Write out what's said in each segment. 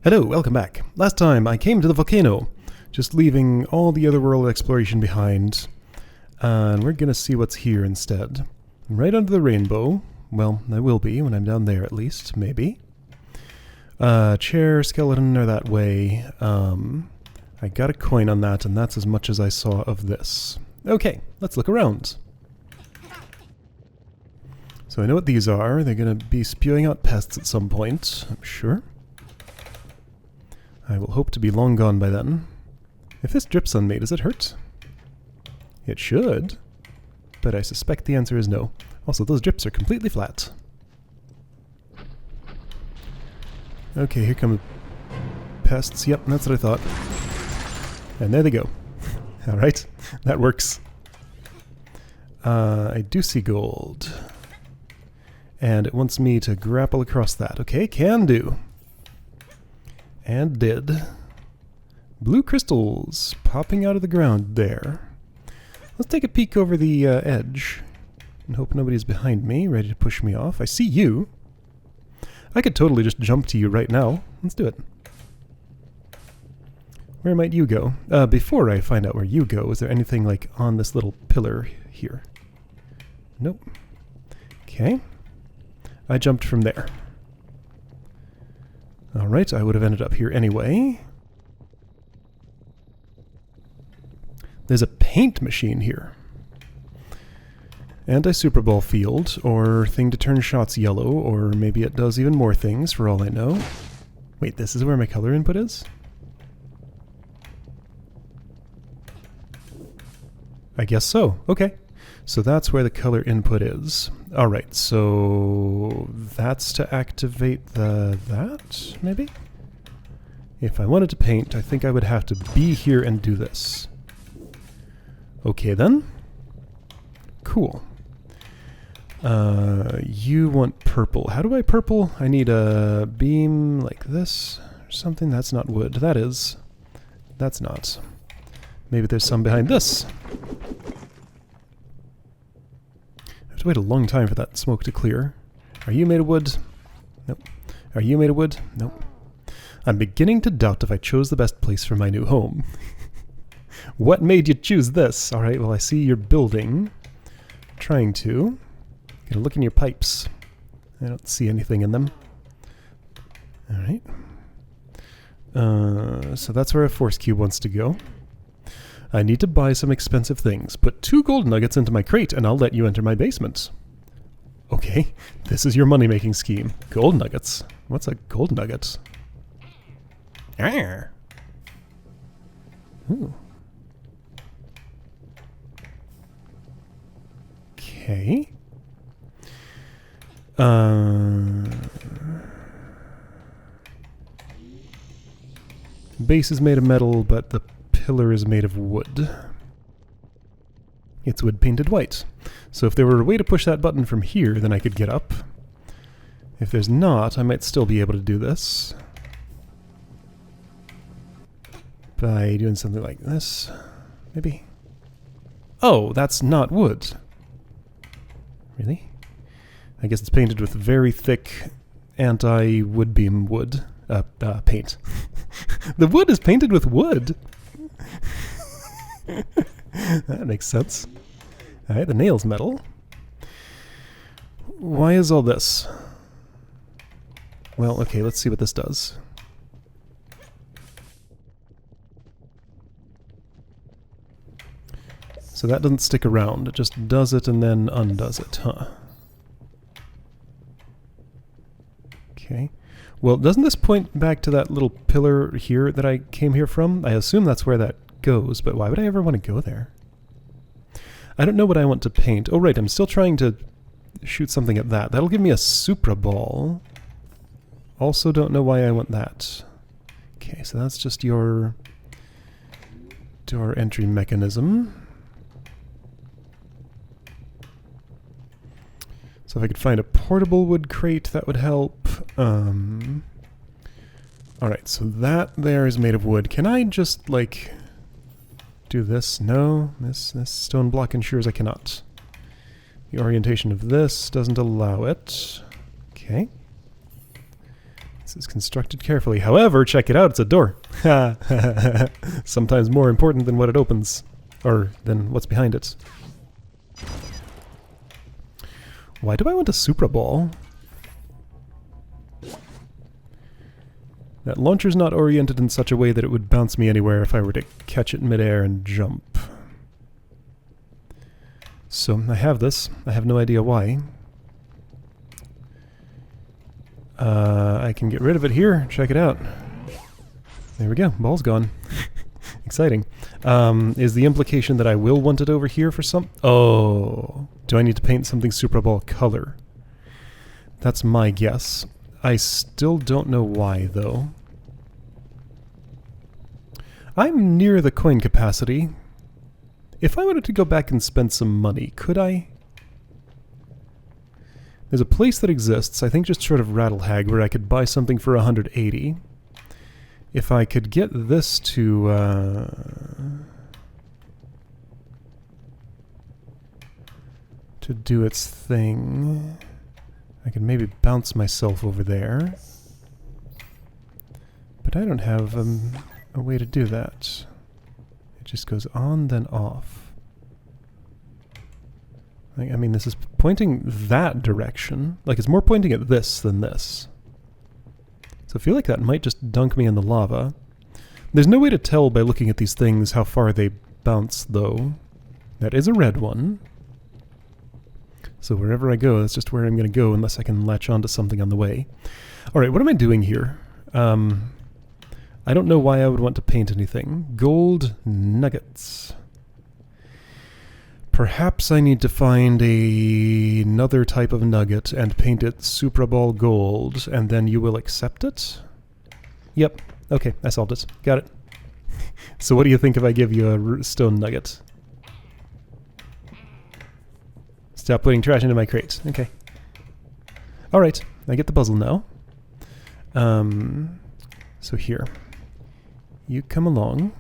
Hello, welcome back. Last time I came to the volcano, just leaving all the other world exploration behind, and we're gonna see what's here instead. Right under the rainbow, well, I will be when I'm down there at least, maybe. Chair, skeleton are that way. I got a coin on that, and that's as much as I saw of this. Okay, let's look around. So I know what these are. They're gonna be spewing out pests at some point, I'm sure. I will hope to be long gone by then. If this drips on me, does it hurt? It should, but I suspect the answer is no. Also, those drips are completely flat. Okay, here come pests. Yep, that's what I thought. And there they go. Alright, that works. I do see gold. And it wants me to grapple across that. Okay, can do. And did. Blue crystals popping out of the ground there. Let's take a peek over the edge and hope nobody's behind me, ready to push me off. I see you. I could totally just jump to you right now. Let's do it. Where might you go? Before I find out where you go, is there anything like on this little pillar here? Nope. Okay. I jumped from there. Alright, I would have ended up here anyway. There's a paint machine here. Anti-Super Ball field, or thing to turn shots yellow, or maybe it does even more things for all I know. Wait, this is where my color input is? I guess so. Okay. So that's where the color input is. Alright, so that's to activate that, maybe? If I wanted to paint, I think I would have to be here and do this. Okay then. Cool. You want purple. How do I purple? I need a beam like this or something. That's not wood. That is. That's not. Maybe there's some behind this. To wait a long time for that smoke to clear. Are you made of wood? Nope. Are you made of wood? Nope. I'm beginning to doubt if I chose the best place for my new home. What made you choose this? Alright, well I see you're building. Trying to. Gonna look in your pipes. I don't see anything in them. Alright. So that's where a force cube wants to go. I need to buy some expensive things. Put 2 gold nuggets into my crate and I'll let you enter my basement. Okay, this is your money-making scheme. Gold nuggets. What's a gold nugget? Arr. Ooh. Okay. Base is made of metal, but the pillar is made of wood. It's wood painted white. So if there were a way to push that button from here, then I could get up. If there's not, I might still be able to do this. By doing something like this, maybe. Oh, that's not wood. Really? I guess it's painted with very thick anti-wood beam wood. Paint. The wood is painted with wood! That makes sense. Alright, the nail's metal. Why is all this? Well, okay, let's see what this does. So that doesn't stick around, it just does it and then undoes it, huh? Okay. Well, doesn't this point back to that little pillar here that I came here from? I assume that's where that goes, but why would I ever want to go there? I don't know what I want to paint. Oh right, I'm still trying to shoot something at that. That'll give me a Supra ball. Also don't know why I want that. Okay, so that's just your door entry mechanism. So if I could find a portable wood crate, that would help. Alright, so that there is made of wood. Can I just, like, do this? No, this stone block ensures I cannot. The orientation of this doesn't allow it. Okay. This is constructed carefully. However, check it out, it's a door. Sometimes more important than what it opens. Or than what's behind it. Why do I want a Supra Ball? That launcher's not oriented in such a way that it would bounce me anywhere if I were to catch it midair and jump. So, I have this. I have no idea why. I can get rid of it here. Check it out. There we go. Ball's gone. Exciting. Is the implication that I will want it over here for some... Oh. Do I need to paint something Supra Ball color? That's my guess. I still don't know why, though. I'm near the coin capacity. If I wanted to go back and spend some money, could I? There's a place that exists, I think just short of Rattlehag, where I could buy something for 180. If I could get this to do its thing, I could maybe bounce myself over there. But I don't have a way to do that. It just goes on, then off. I mean, this is pointing that direction. Like, it's more pointing at this than this. So I feel like that might just dunk me in the lava. There's no way to tell by looking at these things how far they bounce, though. That is a red one. So wherever I go, that's just where I'm going to go unless I can latch onto something on the way. Alright, what am I doing here? I don't know why I would want to paint anything. Gold nuggets. Perhaps I need to find another type of nugget and paint it Supra Ball gold, and then you will accept it? Yep. Okay, I solved it. Got it. So what do you think if I give you a stone nugget? Stop putting trash into my crates. Okay. Alright, I get the puzzle now. So here. You come along.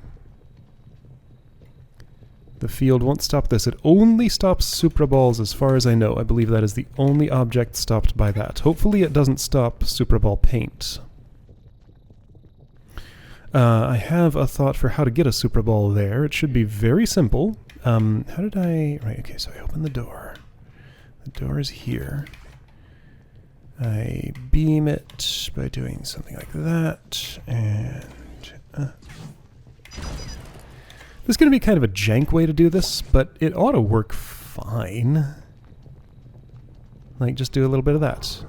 The field won't stop this. It only stops Supra Balls as far as I know. I believe that is the only object stopped by that. Hopefully it doesn't stop Supra Ball paint. I have a thought for how to get a Supra Ball there. It should be very simple. How did I... Right, okay, so I open the door. The door is here. I beam it by doing something like that, and... This is going to be kind of a jank way to do this, but it ought to work fine. Like, just do a little bit of that.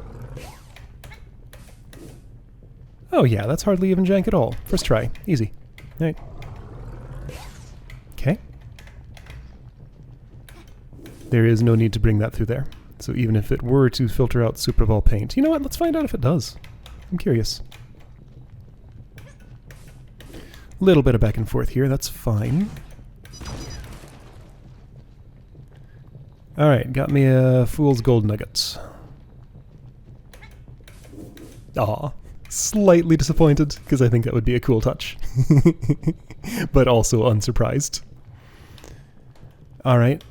Oh yeah, that's hardly even jank at all. First try. Easy. Alright. Okay. There is no need to bring that through there. So even if it were to filter out Supra Ball paint, you know what? Let's find out if it does. I'm curious. Little bit of back and forth here, that's fine. Alright, got me a fool's gold nugget. Aw, slightly disappointed, because I think that would be a cool touch. But also unsurprised. Alright,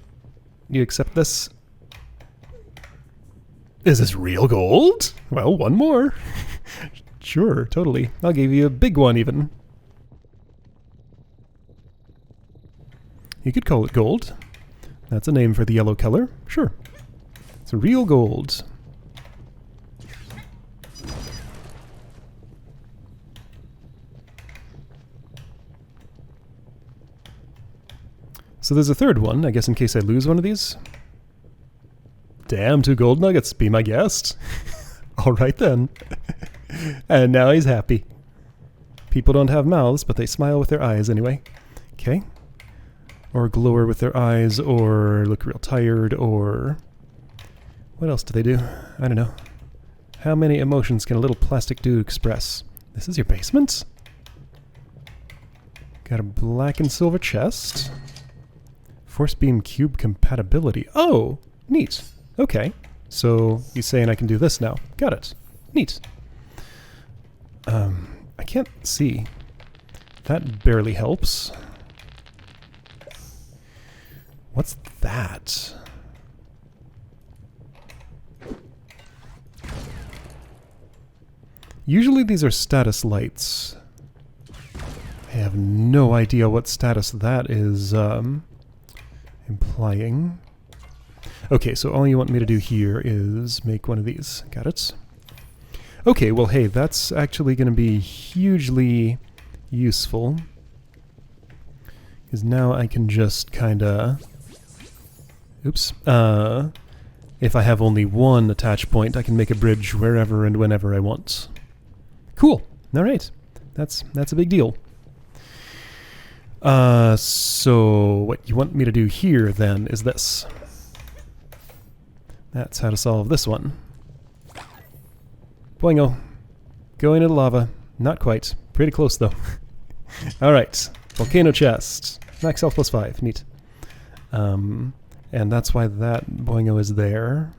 you accept this? Is this real gold? Well, one more. Sure, totally. I'll give you a big one even. You could call it gold. That's a name for the yellow color. Sure. It's real gold. So there's a third one, I guess in case I lose one of these. Damn, 2 gold nuggets. Be my guest. Alright then. And now he's happy. People don't have mouths, but they smile with their eyes anyway. Okay. Or glower with their eyes, or look real tired, or... What else do they do? I don't know. How many emotions can a little plastic dude express? This is your basement? Got a black and silver chest. Force beam cube compatibility. Oh! Neat. Okay. So, you're saying I can do this now. Got it. Neat. I can't see. That barely helps. What's that? Usually these are status lights. I have no idea what status that is implying. Okay, so all you want me to do here is make one of these. Got it? Okay, well hey, that's actually going to be hugely useful. Because now I can just kinda... Oops. If I have only one attach point, I can make a bridge wherever and whenever I want. Cool. Alright. That's a big deal. So what you want me to do here then is this. That's how to solve this one. Boingo. Go into the lava. Not quite. Pretty close though. Alright. Volcano chest. Max health plus 5. Neat. And that's why that boingo is there.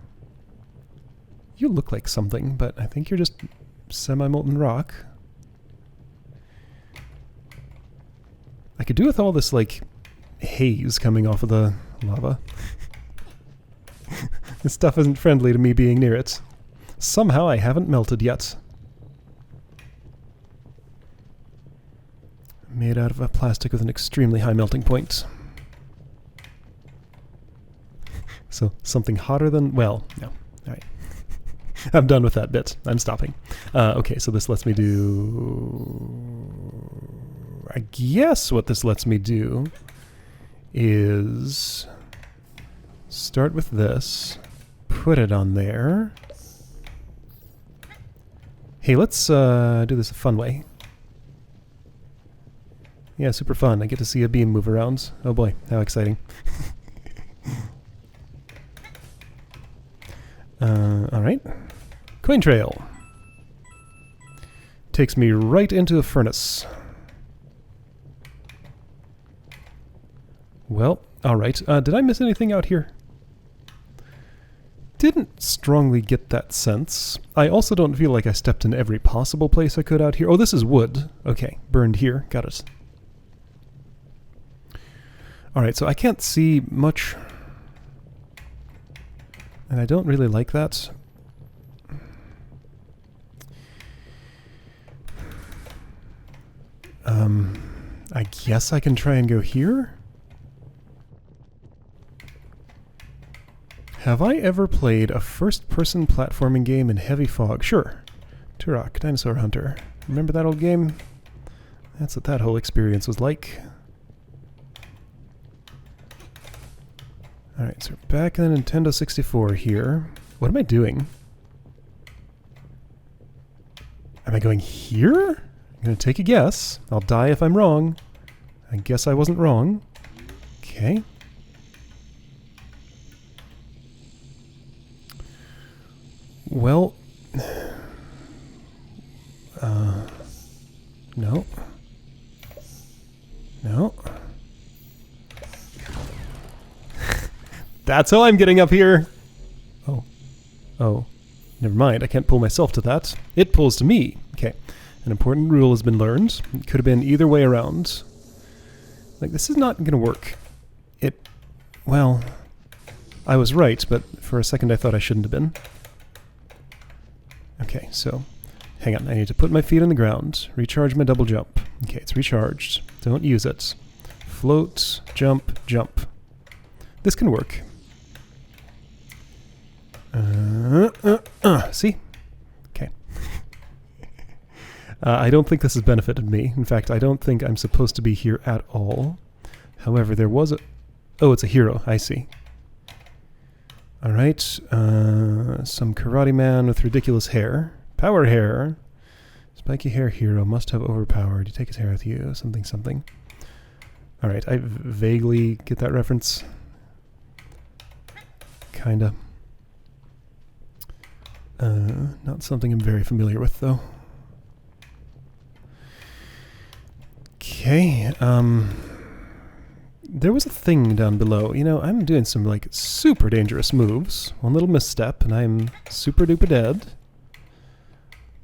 You look like something, but I think you're just semi-molten rock. I could do with all this, like, haze coming off of the lava. This stuff isn't friendly to me being near it. Somehow I haven't melted yet. Made out of a plastic with an extremely high melting point. So something hotter than... well, no. Alright. I'm done with that bit. I'm stopping. Okay, so this lets me do... I guess what this lets me do is start with this, put it on there. Hey, let's do this a fun way. Yeah, super fun. I get to see a beam move around. Oh boy, how exciting. Alright. Coin trail. Takes me right into a furnace. Well, alright. Did I miss anything out here? Didn't strongly get that sense. I also don't feel like I stepped in every possible place I could out here. Oh, this is wood. Okay, burned here. Got it. Alright, so I can't see much. And I don't really like that. I guess I can try and go here? Have I ever played a first-person platforming game in heavy fog? Sure. Turok, Dinosaur Hunter. Remember that old game? That's what that whole experience was like. Alright, so we're back in the Nintendo 64 here. What am I doing? Am I going here? I'm going to take a guess. I'll die if I'm wrong. I guess I wasn't wrong. Okay. Well... no. No. That's how I'm getting up here! Oh. Oh. Never mind, I can't pull myself to that. It pulls to me. Okay. An important rule has been learned. It could have been either way around. Like, this is not gonna work. It... well... I was right, but for a second I thought I shouldn't have been. Okay, so... hang on, I need to put my feet on the ground, recharge my double jump. Okay, it's recharged. Don't use it. Float, jump, jump. This can work. See? Okay. I don't think this has benefited me. In fact, I don't think I'm supposed to be here at all. However, there was a... oh, it's a hero. I see. Alright. Some karate man with ridiculous hair. Power hair. Spiky hair hero must have overpowered. You take his hair with you. Something, something. Alright, I vaguely get that reference. Kinda. Not something I'm very familiar with, though. Okay, there was a thing down below. You know, I'm doing some, like, super dangerous moves. One little misstep, and I'm super duper dead.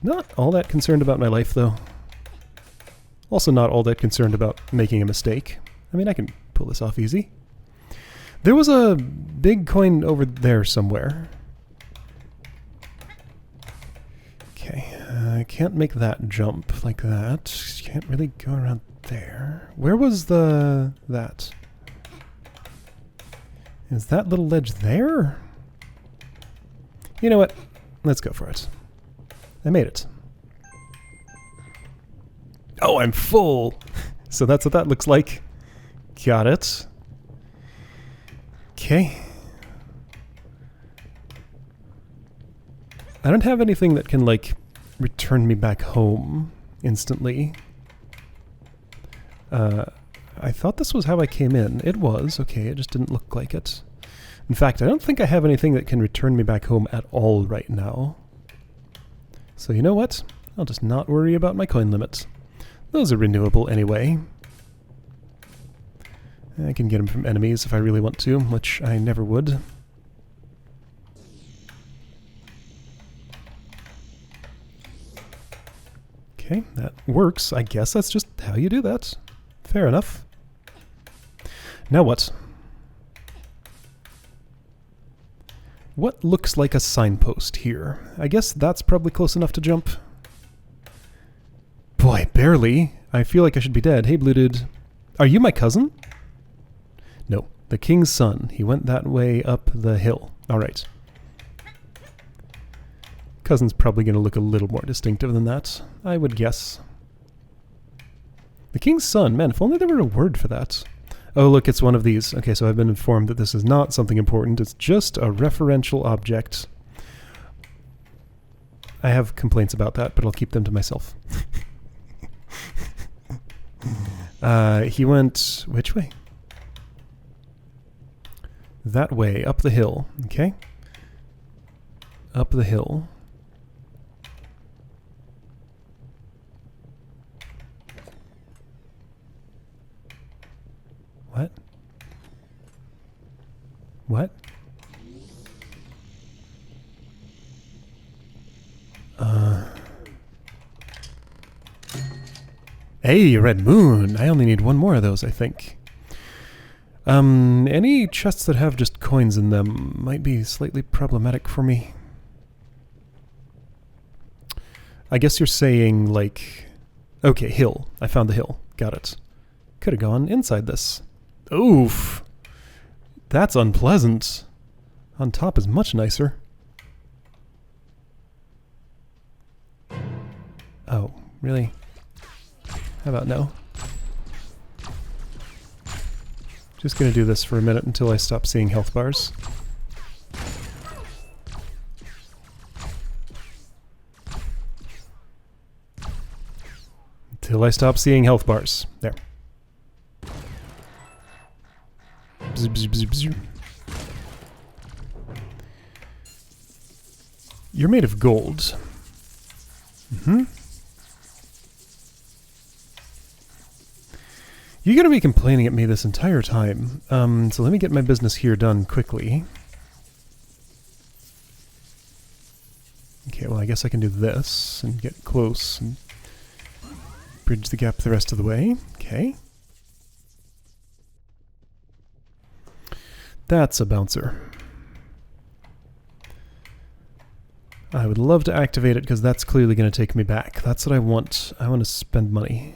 Not all that concerned about my life, though. Also not all that concerned about making a mistake. I mean, I can pull this off easy. There was a big coin over there somewhere. Okay, I can't make that jump like that. Can't really go around there. Where was that? Is that little ledge there? You know what? Let's go for it. I made it. Oh, I'm full! So that's what that looks like. Got it. Okay. I don't have anything that can, like, return me back home instantly. I thought this was how I came in. It was. Okay, it just didn't look like it. In fact, I don't think I have anything that can return me back home at all right now. So you know what? I'll just not worry about my coin limits. Those are renewable anyway. I can get them from enemies if I really want to, which I never would. Okay, that works. I guess that's just how you do that. Fair enough. Now what? What looks like a signpost here? I guess that's probably close enough to jump. Boy, barely. I feel like I should be dead. Hey, blue dude. Are you my cousin? No, the king's son. He went that way up the hill. All right. Cousin's probably going to look a little more distinctive than that, I would guess. The king's son. Man, if only there were a word for that. Oh, look, it's one of these. Okay, so I've been informed that this is not something important. It's just a referential object. I have complaints about that, but I'll keep them to myself. He went... which way? That way, up the hill. Okay. Up the hill. What? What? Hey, red moon! I only need one more of those, I think. Any chests that have just coins in them might be slightly problematic for me. I guess you're saying, like... Okay, hill. I found the hill. Got it. Could have gone inside this. Oof! That's unpleasant. On top is much nicer. Oh, really? How about no? Just gonna do this for a minute until I stop seeing health bars. Until I stop seeing health bars. There. Bzz, bzz, bzz, bzz. You're made of gold. Mm-hmm. You're going to be complaining at me this entire time. So let me get my business here done quickly. Okay, well I guess I can do this and get close and bridge the gap the rest of the way. Okay. That's a bouncer. I would love to activate it because that's clearly going to take me back. That's what I want. I want to spend money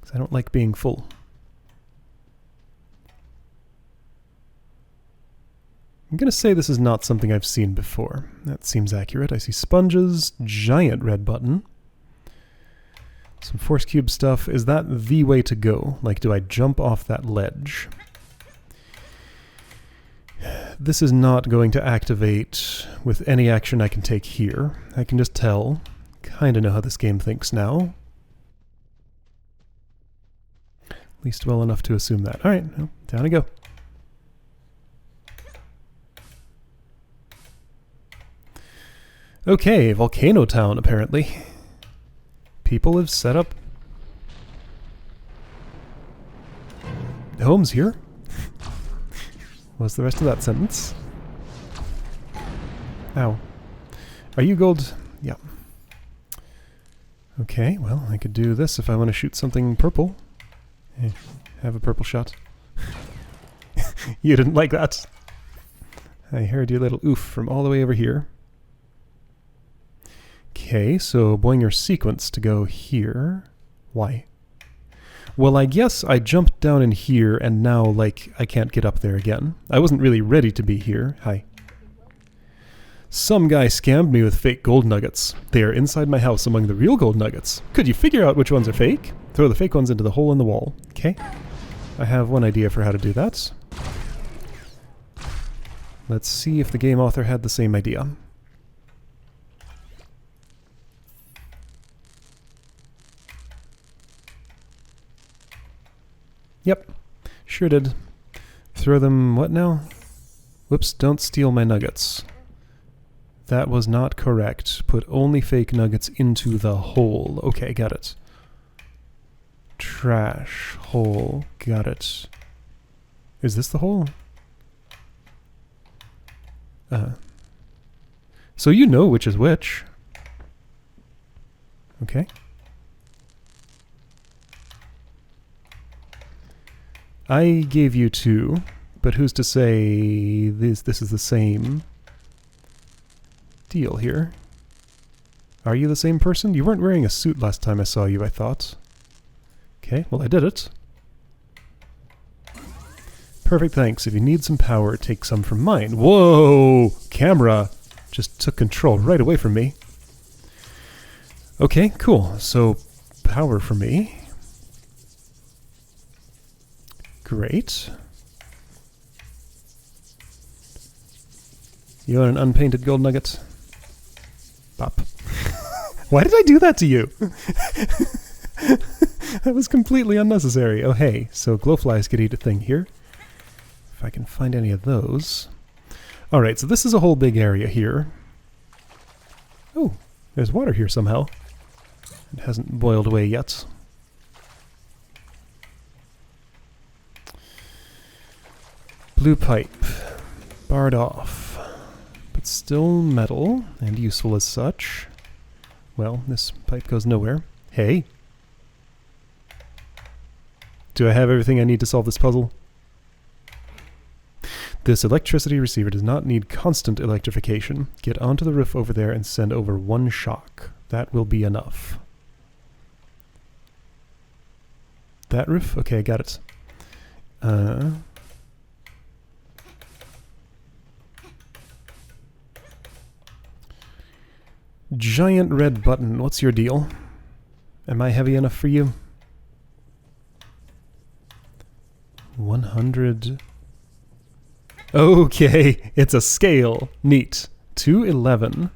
because I don't like being full. I'm going to say this is not something I've seen before. That seems accurate. I see sponges, giant red button, some force cube stuff. Is that the way to go? Like, do I jump off that ledge? This is not going to activate with any action I can take here. I can just tell. Kind of know how this game thinks now. At least well enough to assume that. Alright, well, down I go. Okay, Volcano Town, apparently. People have set up homes here. What's the rest of that sentence? Ow. Are you gold? Yeah. Okay, well, I could do this if I want to shoot something purple. Hey, have a purple shot. You didn't like that. I heard your little oof from all the way over here. Okay, so Boinger sequence to go here. Why? Well, I guess I jumped down in here and now, like, I can't get up there again. I wasn't really ready to be here. Hi. Some guy scammed me with fake gold nuggets. They are inside my house among the real gold nuggets. Could you figure out which ones are fake? Throw the fake ones into the hole in the wall. Okay. I have one idea for how to do that. Let's see if the game author had the same idea. Yep, sure did. Throw them, what now? Whoops, don't steal my nuggets. That was not correct. Put only fake nuggets into the hole. Okay, got it. Trash, hole, got it. Is this the hole? So you know which is which. Okay. I gave you 2, but who's to say this is the same deal here? Are you the same person? You weren't wearing a suit last time I saw you, I thought. Okay, well I did it. Perfect, thanks. If you need some power, take some from mine. Whoa! Camera just took control right away from me. Okay, cool. So, power for me. Great. You want an unpainted gold nugget? Pop. Why did I do that to you? That was completely unnecessary. Oh hey, so glowflies could eat a thing here. If I can find any of those. Alright, so this is a whole big area here. Oh, there's water here somehow. It hasn't boiled away yet. Blue pipe. Barred off. But still metal, and useful as such. Well, this pipe goes nowhere. Hey! Do I have everything I need to solve this puzzle? This electricity receiver does not need constant electrification. Get onto the roof over there and send over 1 shock. That will be enough. That roof? Okay, got it. Giant red button. What's your deal? Am I heavy enough for you? 100. Okay, it's a scale. Neat. 211.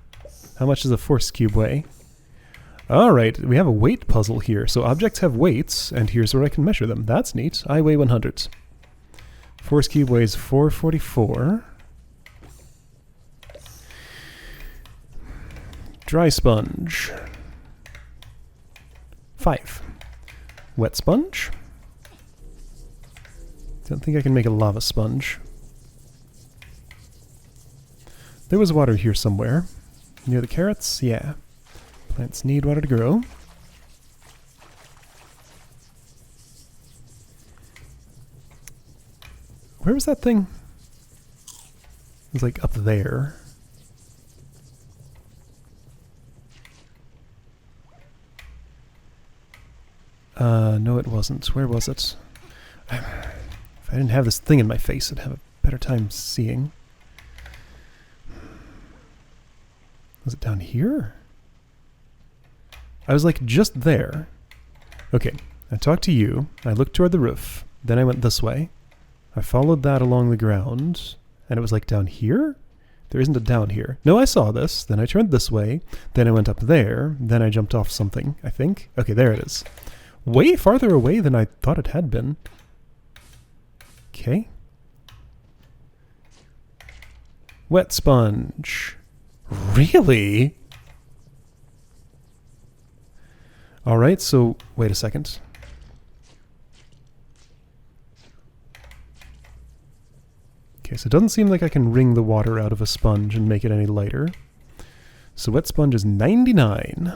How much does a force cube weigh? Alright, we have a weight puzzle here. So objects have weights, and here's where I can measure them. That's neat. I weigh 100. Force cube weighs 444. Dry sponge. 5. Wet sponge. Don't think I can make a lava sponge. There was water here somewhere. Near the carrots? Yeah. Plants need water to grow. Where was that thing? It was like up there. No it wasn't. Where was it? If I didn't have this thing in my face, I'd have a better time seeing. Was it down here? I was like just there. Okay, I talked to you, I looked toward the roof, then I went this way. I followed that along the ground, and it was like down here? There isn't a down here. No, I saw this, then I turned this way, then I went up there, then I jumped off something, I think. Okay, there it is. Way farther away than I thought it had been. Okay. Wet sponge. Really? Alright, so wait a second. Okay, so it doesn't seem like I can wring the water out of a sponge and make it any lighter. So wet sponge is 99.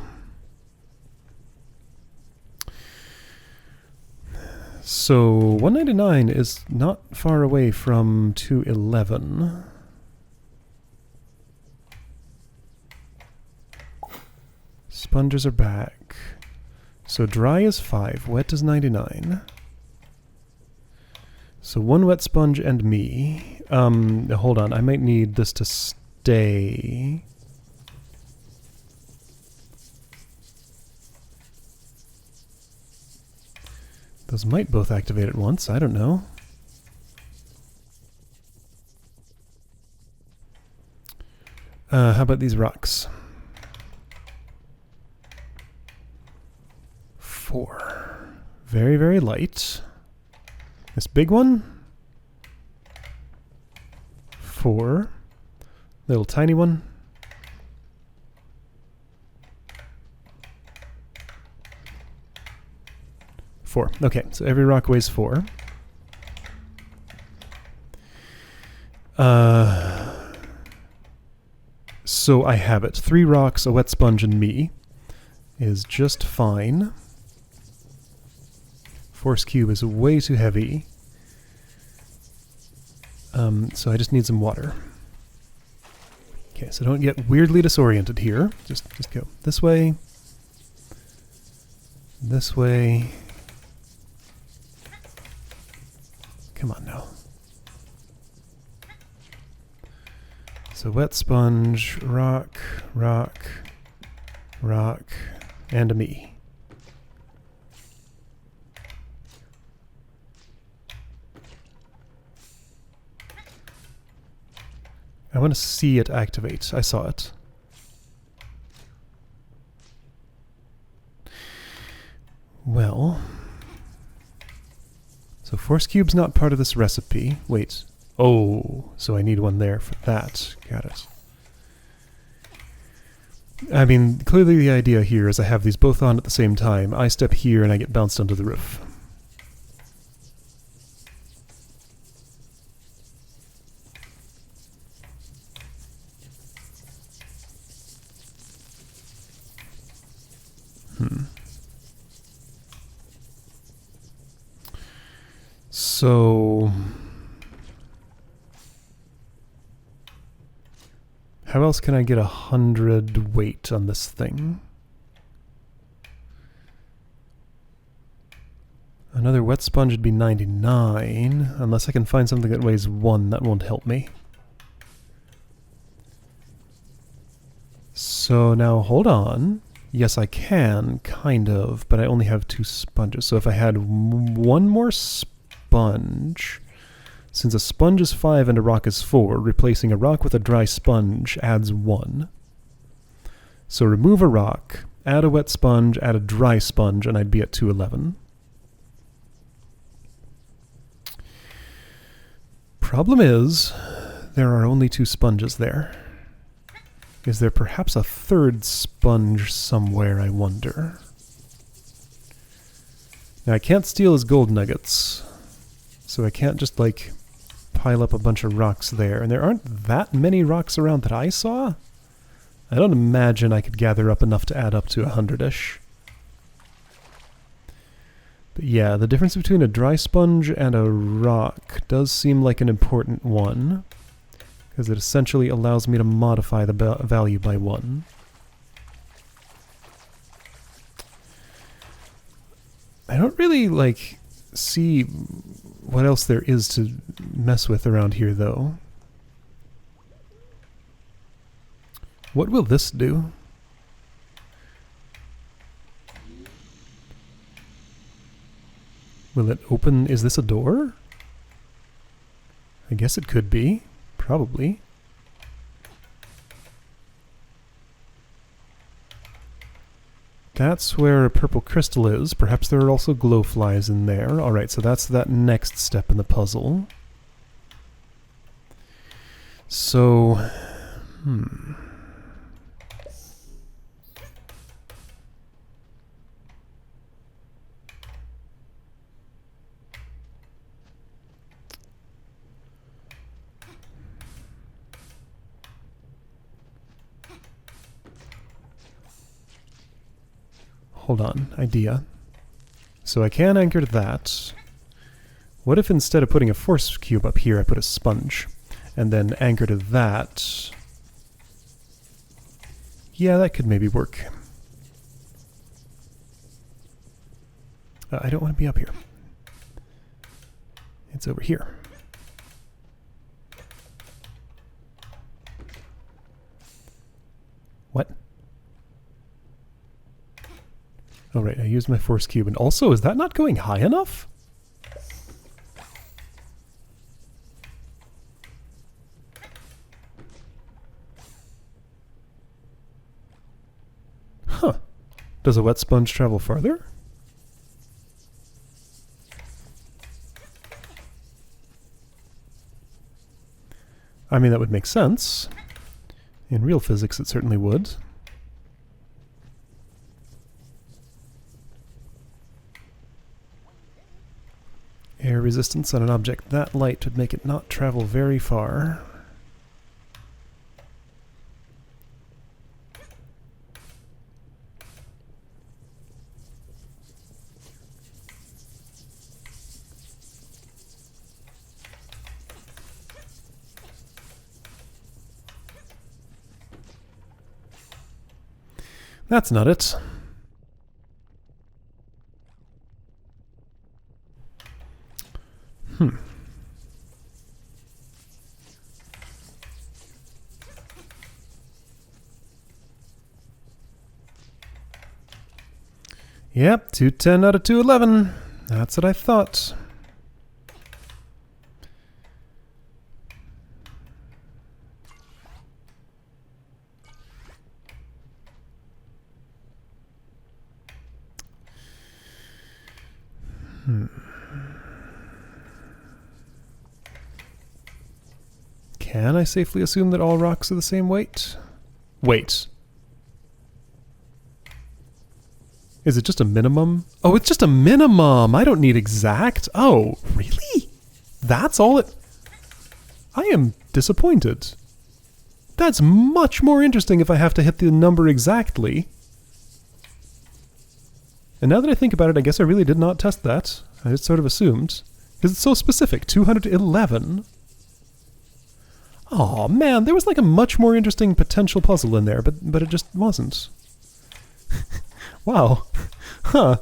So 199 is not far away from 211. sponges are back. So dry is 5, wet is 99. So 1 wet sponge and me. Hold on, I might need this to stay. Those might both activate at once, I don't know. How about these rocks? 4. Very, very light. This big one? 4. Little tiny one? 4. Okay, so every rock weighs 4. So I have it. 3 rocks, a wet sponge, and me is just fine. Force cube is way too heavy. So I just need some water. Okay, so don't get weirdly disoriented here. Just go this way. This way. Come on now. So wet sponge, rock, rock, rock, and a me. I want to see it activate. I saw it. Well, so force cube's not part of this recipe. Wait. Oh, so I need one there for that. Got it. I mean, clearly the idea here is I have these both on at the same time. I step here and I get bounced onto the roof. So how else can I get 100 weight on this thing? Another wet sponge would be 99, unless I can find something that weighs 1. That won't help me. So now hold on. Yes, I can, kind of, but I only have 2 sponges. So if I had 1 more sponge, since a sponge is 5 and a rock is 4, replacing a rock with a dry sponge adds 1. So remove a rock, add a wet sponge, add a dry sponge, and I'd be at 211. Problem is, there are only 2 sponges there. Is there perhaps a 3rd sponge somewhere, I wonder? Now I can't steal his gold nuggets, so I can't just, like, pile up a bunch of rocks there. And there aren't that many rocks around that I saw. I don't imagine I could gather up enough to add up to 100-ish. But yeah, the difference between a dry sponge and a rock does seem like an important one, because it essentially allows me to modify the value by 1. I don't really, like, see what else there is to mess with around here, though. What will this do? Will it open? Is this a door? I guess it could be. Probably. That's where a purple crystal is. Perhaps there are also glowflies in there. Alright, so that's that next step in the puzzle. So, hold on, idea. So I can anchor to that. What if instead of putting a force cube up here, I put a sponge? And then anchor to that. Yeah, that could maybe work. I don't want to be up here. It's over here. What? Oh, right, I used my force cube. And also, is that not going high enough? Huh. Does a wet sponge travel farther? I mean, that would make sense. In real physics, it certainly would. Air resistance on an object that light would make it not travel very far. That's not it. Yep, 210 out of 211. That's what I thought. Can I safely assume that all rocks are the same weight? Wait. Is it just a minimum? Oh, it's just a minimum! I don't need exact. Oh, really? That's all it... I am disappointed. That's much more interesting if I have to hit the number exactly. And now that I think about it, I guess I really did not test that. I just sort of assumed. Because it's so specific. 211. Oh man, there was like a much more interesting potential puzzle in there, but it just wasn't. Wow. Huh.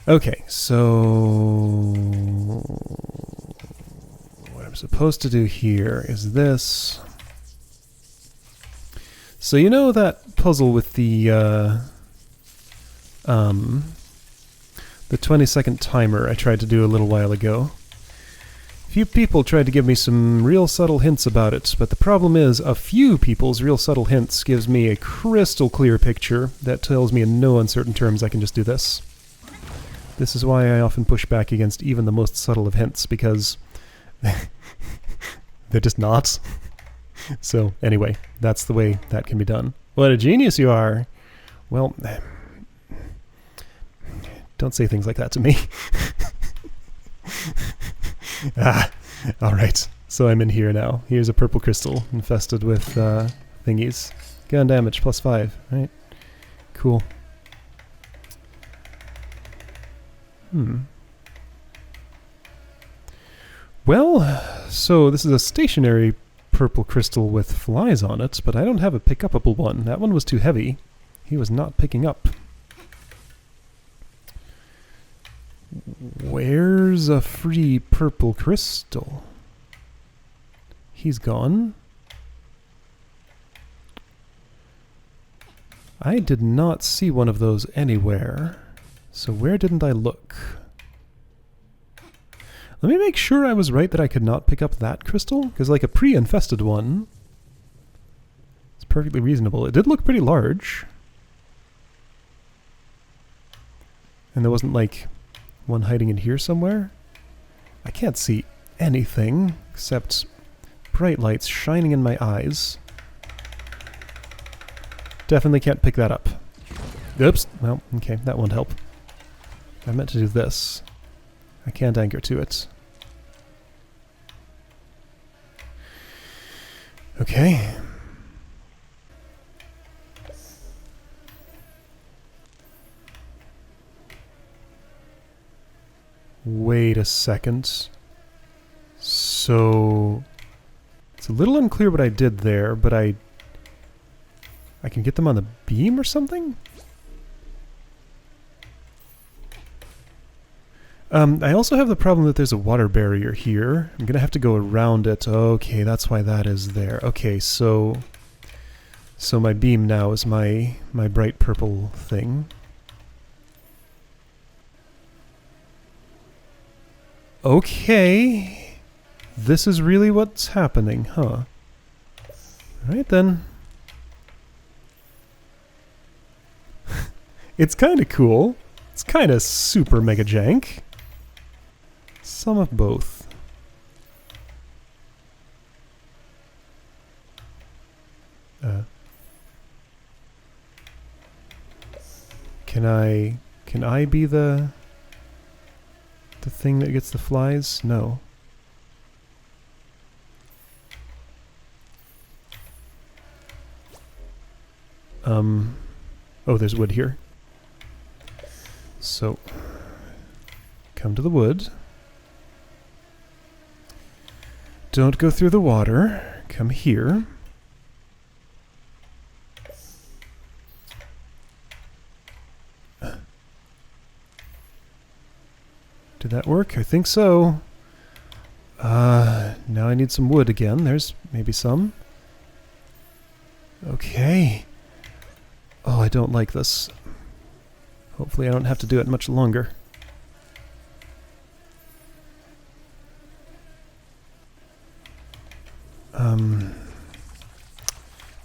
Okay, so what I'm supposed to do here is this. So you know that puzzle with the 20-second timer I tried to do a little while ago? A few people tried to give me some real subtle hints about it, but the problem is a few people's real subtle hints gives me a crystal clear picture that tells me in no uncertain terms I can just do this. This is why I often push back against even the most subtle of hints, because they're just not. So anyway, that's the way that can be done. What a genius you are! Well, don't say things like that to me. Alright, so I'm in here now. Here's a purple crystal infested with thingies. Gun damage +5, right? Cool. Well, so this is a stationary purple crystal with flies on it, but I don't have a pick-upable one. That one was too heavy. He was not picking up. Where's a free purple crystal? He's gone. I did not see one of those anywhere. So where didn't I look? Let me make sure I was right that I could not pick up that crystal, because like a pre-infested one, it's perfectly reasonable. It did look pretty large. And there wasn't like one hiding in here somewhere? I can't see anything except bright lights shining in my eyes. Definitely can't pick that up. Oops. Well, okay, that won't help. I meant to do this. I can't anchor to it. Okay. Wait a second. So it's a little unclear what I did there, but I can get them on the beam or something? I also have the problem that there's a water barrier here. I'm going to have to go around it. Okay, that's why that is there. Okay, so my beam now is my bright purple thing. Okay. This is really what's happening, huh? Right then. It's kind of cool. It's kind of super mega jank. Some of both. Can I be the thing that gets the flies? No. Oh, there's wood here. So, come to the wood. Don't go through the water. Come here. Did that work? I think so. Now I need some wood again. There's maybe some. Okay. Oh, I don't like this. Hopefully I don't have to do it much longer.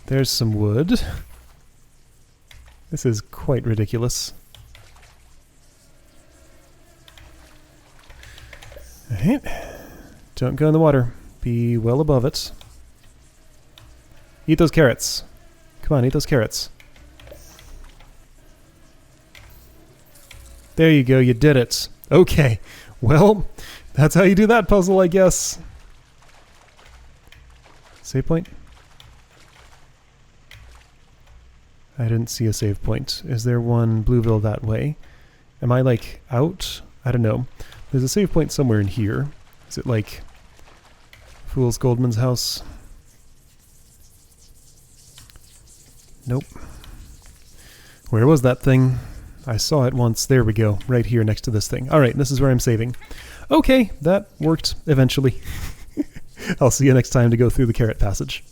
There's some wood. This is quite ridiculous. Alright. Don't go in the water. Be well above it. Eat those carrots. Come on, eat those carrots. There you go, you did it. Okay, well, that's how you do that puzzle, I guess. Save point? I didn't see a save point. Is there one Blueville that way? Am I, like, out? I don't know. There's a save point somewhere in here. Is it, like, Fool's Goldman's house? Nope. Where was that thing? I saw it once. There we go. Right here next to this thing. Alright, this is where I'm saving. Okay, that worked eventually. I'll see you next time to go through the carrot passage.